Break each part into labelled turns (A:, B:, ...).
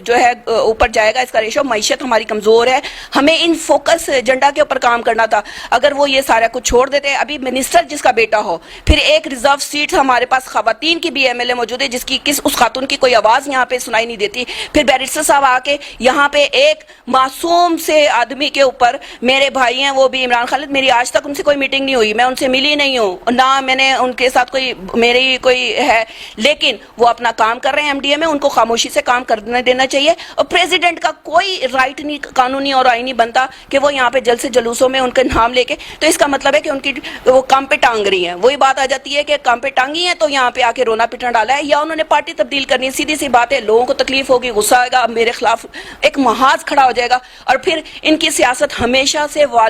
A: جو ہے اوپر جائے گا اس کا ریشو. معیشت ہماری کمزور ہے, ہمیں ان فوکس ایجنڈا کے اوپر کام کرنا تھا. اگر وہ یہ سارا کچھ چھوڑ دیتے, ابھی منسٹر جس کا بیٹا ہو, پھر ایک ریزرو سیٹ ہمارے پاس خواتین کی بھی ایم ایل اے موجود ہے جس کی اس خاتون کی کوئی آواز یہاں پہ سنائی نہیں دیتی. پھر بیرسٹر صاحب آ کے یہاں پہ ایک معصوم سے آدمی کے اوپر, میرے بھائی ہیں وہ بھی عمران خالد, میری آج تک ان سے کوئی میٹنگ نہیں ہوئی, میں ان سے ملی نہیں ہوں, نہ میں نے ان کے ساتھ میری کوئی ہے, لیکن وہ اپنا کام کر رہے ہیں ایم ڈی اے میں, ان کو خاموشی سے کام کرنے دینا چاہیے. اور پریزیڈنٹ کا کوئی رائٹ نہیں قانونی اور آئینی بنتا کہ وہ یہاں پہ جلسے جلوسوں میں ان کا نام لے کے, تو اس کا مطلب ہے کہ ان کی وہ کام پہ ٹانگ رہی ہیں. وہی بات آ جاتی ہے کہ کام پہ ٹانگی ہیں تو یہاں پہ آ کے رونا پٹنا ڈالا ہے, یا انہوں نے پارٹی تبدیل کرنی ہے. سیدھی سی بات ہے, لوگوں کو تکلیف ہوگی, غصہ آئے گا, میرے خلاف ایک محاذ کھڑا ہو جائے گا, اور پھر ان کی سیاست ہمیشہ سے وہ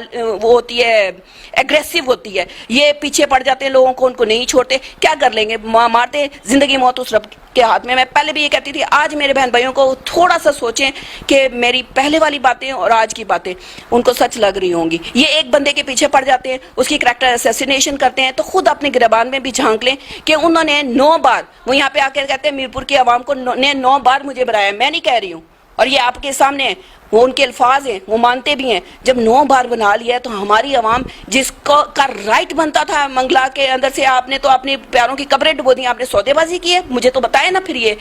A: ہوتی ہے, ایگریسو ہوتی ہے. یہ پیچھے پڑ جاتے ہیں لوگوں کو, ان کو نہیں چھوڑتے. کیا کر لیں گے, مارتے, زندگی موت اس رب کے ہاتھ میں. میں پہلے بھی یہ کہتی تھی, آج میرے بہن بھائیوں کو تھوڑا سا سوچیں کہ میری پہلے والی باتیں اور آج کی باتیں ان کو سچ لگ رہی ہوں گی. یہ ایک بندے کے پیچھے پڑ جاتے ہیں, اس کی کریکٹر اسیسینیشن کرتے ہیں, تو خود اپنے گریبان میں بھی جھانک لیں کہ انہوں نے 9 بار, وہ یہاں پہ آ کے کہتے ہیں میرپور کی عوام کو نے 9 بار مجھے بلایا, میں نہیں کہہ رہی ہوں, اور یہ آپ کے سامنے ہے, وہ ان کے الفاظ ہیں, وہ مانتے بھی ہیں. جب 9 بار بنا لیا ہے تو ہماری عوام جس کو کا رائٹ بنتا تھا منگلا کے اندر سے, آپ نے تو اپنی پیاروں کی قبریں ڈبو دی, آپ نے سودے بازی کی ہے. مجھے تو بتائے نا, پھر یہ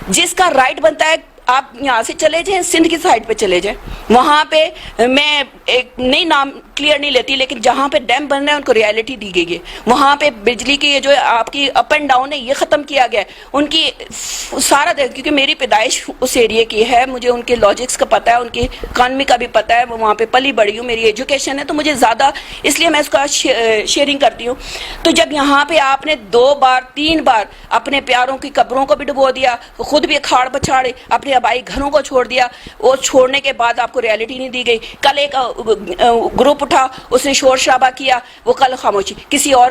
A: جس کا رائٹ بنتا ہے, آپ یہاں سے چلے جائیں, سندھ کی سائڈ پہ چلے جائیں, وہاں پہ میں ایک نئی نام کلیئر نہیں لیتی, لیکن جہاں پہ ڈیم بن رہے ہیں ان کو ریالٹی دی گئی ہے. وہاں پہ بجلی کی یہ جو آپ کی اپ اینڈ ڈاؤن ہے یہ ختم کیا گیا ہے. ان کی سارا, کیونکہ میری پیدائش اس ایریے کی ہے, مجھے ان کے لاجکس کا پتہ ہے, ان کی اکانومی کا بھی پتہ ہے, وہاں پہ پلی بڑی ہوں, میری ایجوکیشن ہے, تو مجھے زیادہ اس لیے میں اس کا شیئرنگ کرتی ہوں. تو جب یہاں پہ آپ نے 2 بار 3 بار اپنے پیاروں کی قبروں کو بھی ڈبو دیا, خود بھی کھاڑ پچھاڑے, اپنے آبائی گھروں کو چھوڑ دیا, وہ چھوڑنے کے بعد آپ کو ریالٹی نہیں دی گئی. کل ایک گروپ اٹھا, اس نے شور شرابہ کیا, وہ کل خاموشی. کسی اور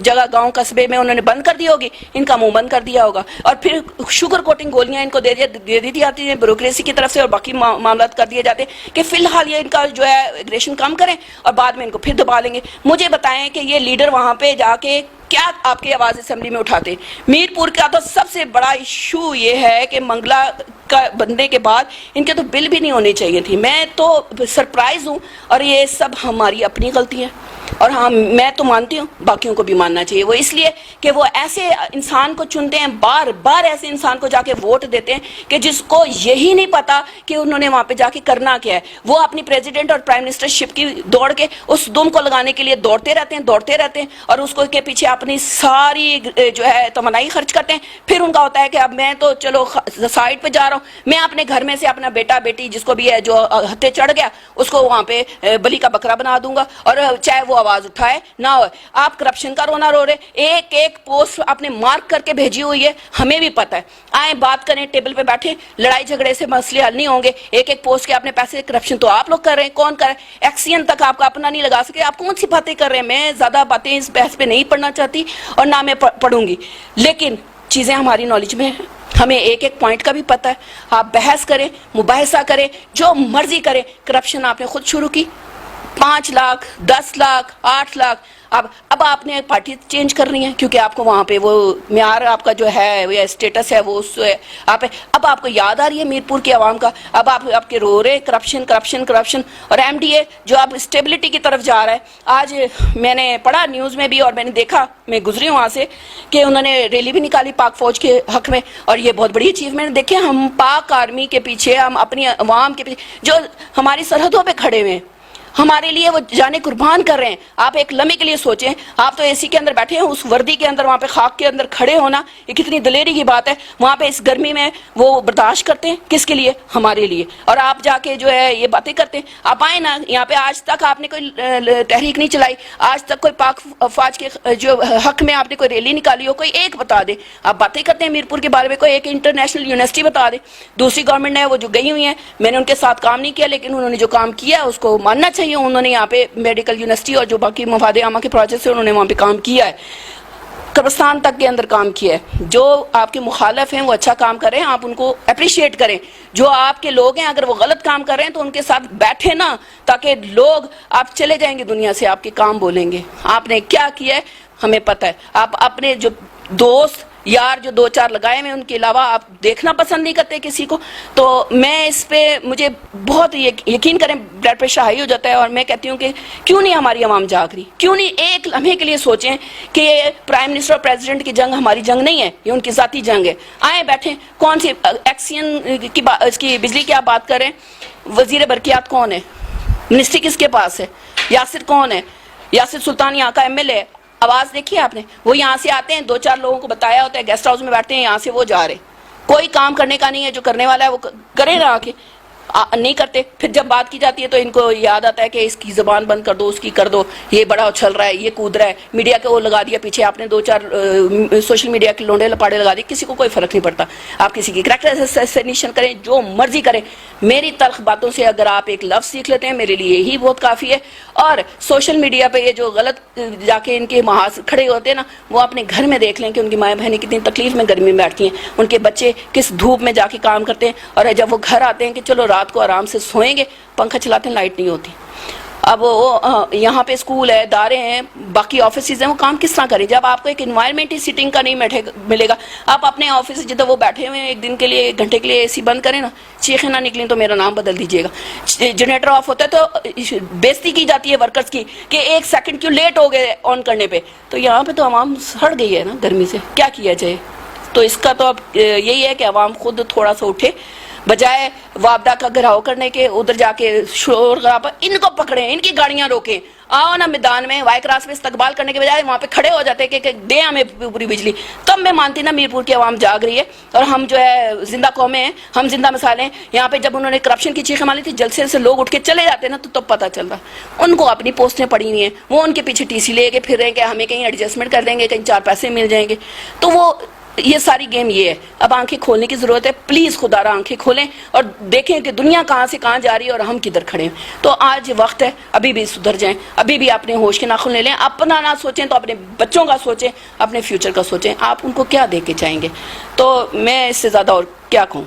A: جگہ گاؤں قصبے میں انہوں نے بند کر دی ہوگی, ان کا منہ بند کر دیا ہوگا, اور پھر شوگر کوٹنگ گولیاں ان کو دے دی جاتی ہیں بیوروکریسی کی طرف سے, اور باقی معاملات کر دیے جاتے ہیں کہ فی الحال یہ ان کا جو ہے ایگریشن کم کریں اور بعد میں ان کو پھر دبا لیں گے. مجھے بتائیں کہ یہ لیڈر وہاں پہ جا کے کیا آپ کی آواز اسمبلی میں اٹھاتے. میرپور کا تو سب سے بڑا ایشو یہ ہے کہ منگلا کا بننے کے بعد ان کے تو بل بھی نہیں ہونے چاہیے تھی. میں تو سرپرائز ہوں, اور یہ سب ہماری اپنی غلطی ہے, اور ہاں میں تو مانتی ہوں, باقیوں کو بھی ماننا چاہیے. وہ اس لیے کہ وہ ایسے انسان کو چنتے ہیں, بار بار ایسے انسان کو جا کے ووٹ دیتے ہیں کہ جس کو یہی نہیں پتا کہ انہوں نے وہاں پہ جا کے کرنا کیا ہے. وہ اپنی پریزیڈنٹ اور پرائم منسٹر شپ کی دوڑ کے اس دم کو لگانے کے لیے دوڑتے رہتے ہیں, اور اس کو کے پیچھے اپنی ساری جو ہے توانائی خرچ کرتے ہیں. پھر ان کا ہوتا ہے کہ اب میں تو چلو سائڈ پہ جا رہا ہوں, میں اپنے گھر میں سے اپنا بیٹا بیٹی جس کو بھی ہے جو ہتھے چڑھ گیا اس کو وہاں پہ بلی کا بکرا بنا دوں گا, اور چاہے وہ آواز اٹھائے نہ ہو. آپ کرپشن کا رونا رو رہے, ایک ایک پوسٹ آپ نے مارک کر کے بھیجی ہوئی ہے, ہمیں بھی پتہ ہے. آئیں بات کریں, ٹیبل پہ بیٹھیں, لڑائی جھگڑے سے مسئلے حل نہیں ہوں گے. ایک ایک پوسٹ کے آپ نے پیسے, کرپشن تو آپ لوگ کر رہے ہیں, کون کر رہے ہیں؟ ایکسین تک آپ کا اپنا نہیں لگا سکے. آپ کون سی باتیں کر رہے ہیں؟ میں زیادہ باتیں اس بحث پہ نہیں پڑھنا چاہتی اور نہ میں پڑھوں گی, لیکن چیزیں ہماری نالج میں ہیں, ہمیں ایک ایک پوائنٹ کا بھی پتہ ہے. آپ بحث کریں, مباحثہ کریں, جو مرضی کریں. کرپشن آپ نے خود شروع کی, 5 لاکھ 10 لاکھ 8 لاکھ. اب آپ نے پارٹی چینج کر رہی ہیں کیونکہ آپ کو وہاں پہ وہ معیار آپ کا جو ہے وہ اسٹیٹس ہے وہ آپ اب آپ کو یاد آ رہی ہے میرپور کی عوام کا. اب آپ کے رو رہے کرپشن کرپشن کرپشن, اور ایم ڈی اے جو اب اسٹیبلٹی کی طرف جا رہا ہے. آج میں نے پڑھا نیوز میں بھی, اور میں نے دیکھا, میں گزری ہوں وہاں سے, کہ انہوں نے ریلی بھی نکالی پاک فوج کے حق میں, اور یہ بہت بڑی اچیومنٹ. دیکھیں, ہم پاک آرمی کے پیچھے, ہم اپنی عوام کے پیچھے جو ہماری سرحدوں پہ کھڑے ہوئے ہیں, ہمارے لیے وہ جانے قربان کر رہے ہیں. آپ ایک لمحے کے لیے سوچیں, آپ تو اے سی کے اندر بیٹھے ہیں, اس وردی کے اندر, وہاں پہ خاک کے اندر کھڑے ہونا یہ کتنی دلیری کی بات ہے. وہاں پہ اس گرمی میں وہ برداشت کرتے ہیں, کس کے لیے؟ ہمارے لیے. اور آپ جا کے جو ہے یہ باتیں کرتے ہیں. آپ آئیں نا یہاں پہ, آج تک آپ نے کوئی تحریک نہیں چلائی, آج تک کوئی پاک فوج کے جو حق میں آپ نے کوئی ریلی نکالی ہو, کوئی ایک بتا دیں. آپ باتیں کرتے ہیں میرپور کے بارے میں, کوئی ایک انٹرنیشنل یونیورسٹی بتا دیں. دوسری گورنمنٹ ہے وہ جو گئی ہوئی ہیں, میں نے ان کے ساتھ کام نہیں کیا, لیکن انہوں نے جو کام کیا اس کو ماننا چاہیے. انہوں نے یہاں پہ میڈیکل یونیورسٹی اور جو باقی مفاد عامہ کے پروجیکٹس ہیں انہوں نے وہاں پہ کام کیا ہے, قبرستان تک کے اندر کام کیا ہے. جو آپ کے مخالف ہیں وہ اچھا کام کر رہے ہیں, آپ ان کو اپریشیٹ کریں. جو آپ کے لوگ ہیں اگر وہ غلط کام کر رہے ہیں تو ان کے ساتھ بیٹھے نا, تاکہ لوگ, آپ چلے جائیں گے دنیا سے, آپ کے کام بولیں گے. آپ نے کیا کیا ہے ہمیں پتہ ہے. آپ اپنے جو دوست یار جو دو چار لگائے ہوئے ان کے علاوہ آپ دیکھنا پسند نہیں کرتے کسی کو. تو میں اس پہ مجھے بہت یقین کریں بلڈ پریشر ہائی ہو جاتا ہے, اور میں کہتی ہوں کہ کیوں نہیں ہماری عوام جاگ رہی, کیوں نہیں ایک لمحے کے لیے سوچیں کہ یہ پرائم منسٹر اور پریزیڈنٹ کی جنگ ہماری جنگ نہیں ہے, یہ ان کی ذاتی جنگ ہے. آئیں بیٹھیں, کون سی ایکسین کی اس کی بجلی کی آپ بات کریں, وزیر برقیات کون ہے, منسٹری کس کے پاس ہے, یاسر کون ہے, یاسر سلطان یہاں کا ایم ایل اے, آواز دیکھی آپ نے, وہ یہاں سے آتے ہیں, دو چار لوگوں کو بتایا ہوتا ہے, گیسٹ ہاؤس میں بیٹھتے ہیں, یہاں سے وہ جا رہے, کوئی کام کرنے کا نہیں ہے, جو کرنے والا ہے وہ کرے نہ, آ کے نہیں کرتے. پھر جب بات کی جاتی ہے تو ان کو یاد آتا ہے کہ اس کی زبان بند کر دو, اس کی کر دو, یہ بڑا اچھل رہا ہے, یہ کود رہا ہے, میڈیا کو وہ لگا دیا پیچھے, آپ نے دو چار سوشل میڈیا کے لونڈے لپاڑے لگا دیے, کسی کو کوئی فرق نہیں پڑتا. آپ کسی کی کریکٹر اسیسینیشن کریں, جو مرضی کریں, میری تلخ باتوں سے اگر آپ ایک لفظ سیکھ لیتے ہیں میرے لیے یہی بہت کافی ہے. اور سوشل میڈیا پہ یہ جو غلط جا کے ان کے محاذ کھڑے ہوتے ہیں نا, وہ اپنے گھر میں دیکھ لیں کہ ان کی مائیں بہنیں کتنی تکلیف میں گرمی میں بیٹھتی ہیں, ان کے بچے کس دھوپ میں جا کے کام کرتے ہیں, اور جب وہ گھر آتے ہیں کہ چلو رات کو آرام سے سوئیں گے, پنکھا چلاتے ہیں, لائٹ نہیں ہوتی. اب وہ یہاں پہ اسکول ہے, ادارے ہیں, باقی آفیسز ہیں, وہ کام کس طرح کریں جب آپ کو ایک انوائرمنٹ ہی سیٹنگ کا نہیں ملے گا. آپ اپنے آفس جدھر وہ بیٹھے ہوئے ہیں ایک دن کے لیے, ایک گھنٹے کے لیے اے سی بند کریں نا, چیخیں نہ نکلیں تو میرا نام بدل دیجیے گا. جنریٹر آف ہوتا ہے تو بےزتی کی جاتی ہے ورکرز کی کہ ایک سیکنڈ کیوں لیٹ ہو گئے آن کرنے پہ. تو یہاں پہ تو عوام سڑ گئی ہے نا گرمی سے, کیا کیا جائے. تو اس کا تو اب یہی ہے کہ عوام خود تھوڑا سا اٹھے, بجائے وابدہ کا گھراؤ کرنے کے ادھر جا کے شور غرابہ, ان کو پکڑیں, ان کی گاڑیاں روکیں, آؤ نا میدان میں وائی کراس میں استقبال کرنے کے بجائے وہاں پہ کھڑے ہو جاتے کہ دیں ہمیں پوری بجلی. تب میں مانتی نا میرپور کی عوام جاگ رہی ہے, اور ہم جو ہے زندہ قومیں ہیں, ہم زندہ مثالیں ہیں. یہاں پہ جب انہوں نے کرپشن کی چیخیں ماری تھی, جلسے سے لوگ اٹھ کے چلے جاتے نا, تو تب پتہ چلتا ان کو اپنی پوسٹیں پڑی ہوئی ہیں, وہ ان کے پیچھے ٹی سی لے کے پھر رہے ہیں کہ ہمیں کہیں ایڈجسٹمنٹ کر دیں گے, کہیں چار پیسے مل جائیں گے. تو وہ یہ ساری گیم یہ ہے. اب آنکھیں کھولنے کی ضرورت ہے, پلیز خدا را آنکھیں کھولیں اور دیکھیں کہ دنیا کہاں سے کہاں جا رہی ہے اور ہم کدھر کھڑے ہیں. تو آج وقت ہے, ابھی بھی سدھر جائیں, ابھی بھی اپنے ہوش کے ناخن لے لیں. اپنا نہ سوچیں تو اپنے بچوں کا سوچیں, اپنے فیوچر کا سوچیں. آپ ان کو کیا دے کے چاہیں گے. تو میں اس سے زیادہ اور کیا کہوں.